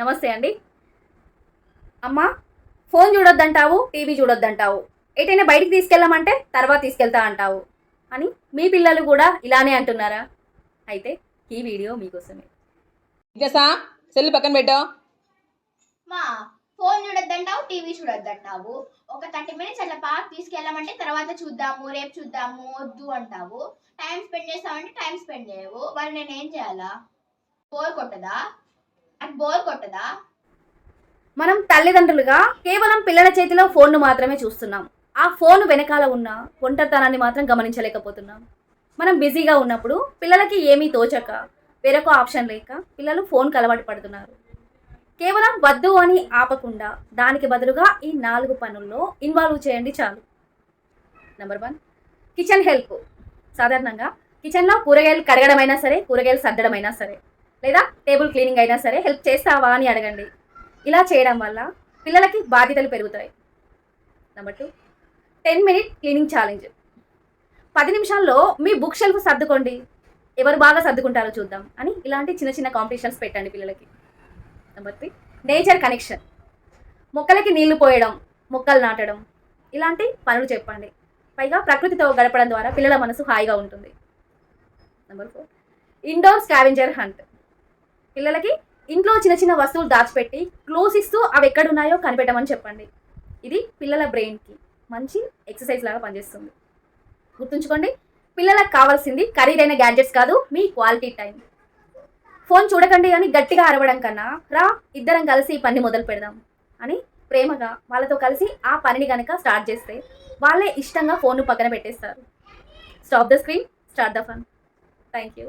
నమస్తే అండి. అమ్మా, ఫోన్ చూడొద్దంటావు, టీవీ చూడొద్దంటావు, ఎటైనా బయటికి తీసుకెళ్ళమంటే తర్వాత తీసుకెళ్తా అంటావు అని మీ పిల్లలు కూడా ఇలానే అంటున్నారా? అయితే ఈ వీడియో మీకోసమే. విద్యాసా సెల్ పక్కన పెట్టావు. మా ఫోన్ చూడొద్దంటావు, టీవీ చూడొద్దంటావు. ఒక 30 మినిట్స్ అట్లా పార్క్ తీసుకెళ్ళమంటే తర్వాత చూద్దాము, రేపు చూద్దాము వద్దు అంటావు. టైం స్పెండ్ చేస్తామంటే టైం స్పెండ్ చేయవు. మరి నేను ఏం చేయాలా? బోర్ కొట్టదా? నాకు బోర్ కొట్టదా? మనం తల్లిదండ్రులుగా కేవలం పిల్లల చేతిలో ఫోన్ను మాత్రమే చూస్తున్నాం. ఆ ఫోన్ వెనకాల ఉన్న ఒంటరితనాన్ని మాత్రం గమనించలేకపోతున్నాం. మనం బిజీగా ఉన్నప్పుడు పిల్లలకి ఏమీ తోచక వేరొక ఆప్షన్ లేక పిల్లలు ఫోన్కి అలవాటు పడుతున్నారు. కేవలం వద్దు అని ఆపకుండా దానికి బదులుగా ఈ 4 పనుల్లో ఇన్వాల్వ్ చేయండి చాలు. Number 1, kitchen help. సాధారణంగా కిచెన్లో కూరగాయలు కడగడమైనా సరే, కూరగాయలు సర్దడమైనా సరే, లేదా టేబుల్ క్లీనింగ్ అయినా సరే హెల్ప్ చేస్తావా అని అడగండి. ఇలా చేయడం వల్ల పిల్లలకి బాధ్యతలు పెరుగుతాయి. Number 2, 10 minute cleaning challenge. 10 నిమిషాల్లో మీ బుక్ షెల్ఫ్ సర్దుకోండి, ఎవరు బాగా సర్దుకుంటారో చూద్దాం అని ఇలాంటి చిన్న చిన్న కాంపిటీషన్స్ పెట్టండి పిల్లలకి. Number 3, nature connection. మొక్కలకి నీళ్లు పోయడం, మొక్కలు నాటడం, ఇలాంటి పనులు చెప్పండి. పైగా ప్రకృతితో గడపడం ద్వారా పిల్లల మనసు హాయిగా ఉంటుంది. Number 4, indoor scavenger hunt. పిల్లలకి ఇంట్లో చిన్న చిన్న వస్తువులు దాచిపెట్టి క్లోజ్ ఇస్తూ అవి ఎక్కడున్నాయో కనిపెట్టమని చెప్పండి. ఇది పిల్లల బ్రెయిన్కి మంచి ఎక్సర్సైజ్ లాగా పనిచేస్తుంది. గుర్తుంచుకోండి, పిల్లలకు కావాల్సింది ఖరీదైన గ్యాడ్జెట్స్ కాదు, మీ క్వాలిటీ టైం. ఫోన్ చూడకండి అని గట్టిగా అరవడం కన్నా రా ఇద్దరం కలిసి ఈ పని మొదలు పెడదాం అని ప్రేమగా వాళ్ళతో కలిసి ఆ పనిని కనుక స్టార్ట్ చేస్తే వాళ్ళే ఇష్టంగా ఫోన్ను పక్కన పెట్టేస్తారు. Stop the screen, start the fun. Thank you.